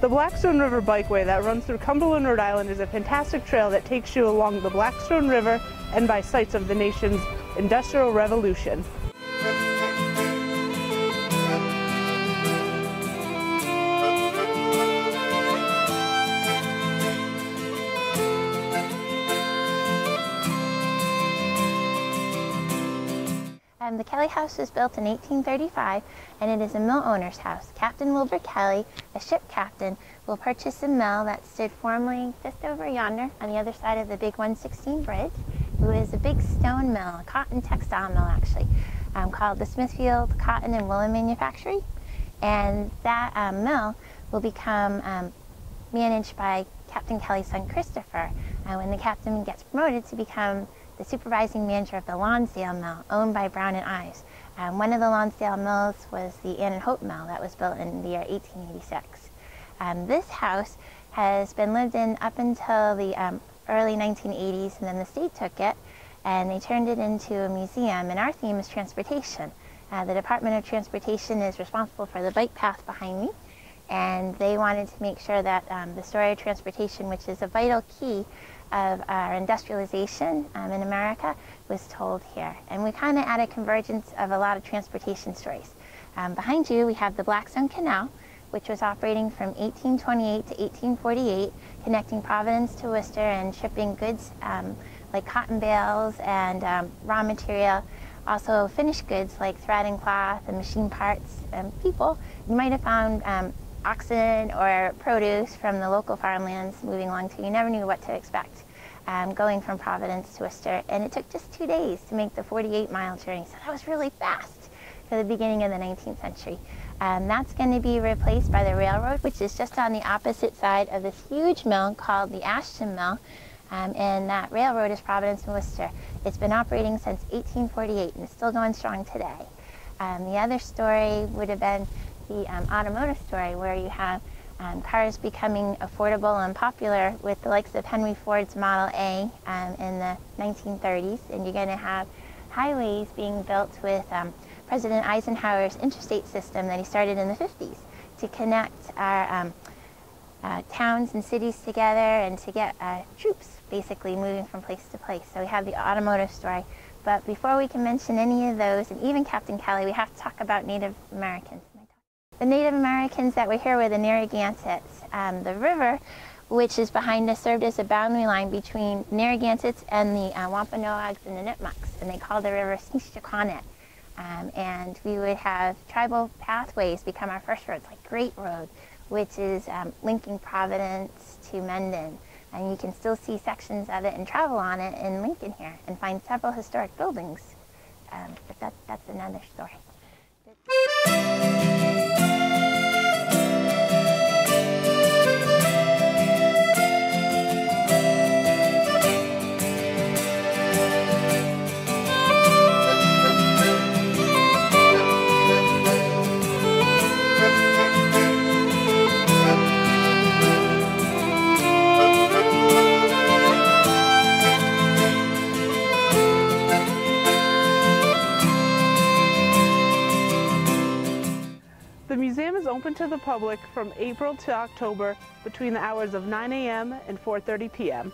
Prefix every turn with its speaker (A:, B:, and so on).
A: The Blackstone River Bikeway that runs through Cumberland, Rhode Island is a fantastic trail that takes you along the Blackstone River and by sites of the nation's Industrial Revolution.
B: The Kelly House was built in 1835, and it is a mill owner's house. Captain Wilbur Kelly, a ship captain, will purchase a mill that stood formerly just over yonder on the other side of the big 116 bridge. It was a big stone mill, a cotton textile mill actually, called the Smithfield Cotton and Woolen Manufactory. And that mill will become managed by Captain Kelly's son Christopher, when the captain gets promoted to become the supervising manager of the Lonsdale Mill, owned by Brown and Ives. One of the Lonsdale mills was the Ann and Hope Mill that was built in the year 1886. This house has been lived in up until the early 1980s, and then the state took it and they turned it into a museum, and our theme is transportation. The Department of Transportation is responsible for the bike path behind me, and they wanted to make sure that the story of transportation, which is a vital key of our industrialization in America, was told here. And we kind of at a convergence of a lot of transportation stories. Behind you we have the Blackstone Canal, which was operating from 1828 to 1848, connecting Providence to Worcester and shipping goods like cotton bales and raw material, also finished goods like thread and cloth and machine parts and people. You might have found oxen or produce from the local farmlands moving along too. You never knew what to expect going from Providence to Worcester, and it took just 2 days to make the 48-mile journey, so that was really fast for the beginning of the 19th century. That's going to be replaced by the railroad, which is just on the opposite side of this huge mill called the Ashton Mill, and that railroad is Providence and Worcester. It's been operating since 1848 and it's still going strong today. The other story would have been the automotive story, where you have cars becoming affordable and popular with the likes of Henry Ford's Model A in the 1930s, and you're going to have highways being built with President Eisenhower's interstate system that he started in the 50s to connect our towns and cities together and to get troops basically moving from place to place. So we have the automotive story. But before we can mention any of those, and even Captain Kelly, we have to talk about Native Americans. The Native Americans that were here were the Narragansetts. The river, which is behind us, served as a boundary line between Narragansetts and the Wampanoags and the Nipmucks, and they called the river Snishtaquanet. And we would have tribal pathways become our first roads, like Great Road, which is linking Providence to Mendon. And you can still see sections of it and travel on it in Lincoln here and find several historic buildings. But that's another story.
A: The museum is open to the public from April to October between the hours of 9 a.m. and 4:30 p.m.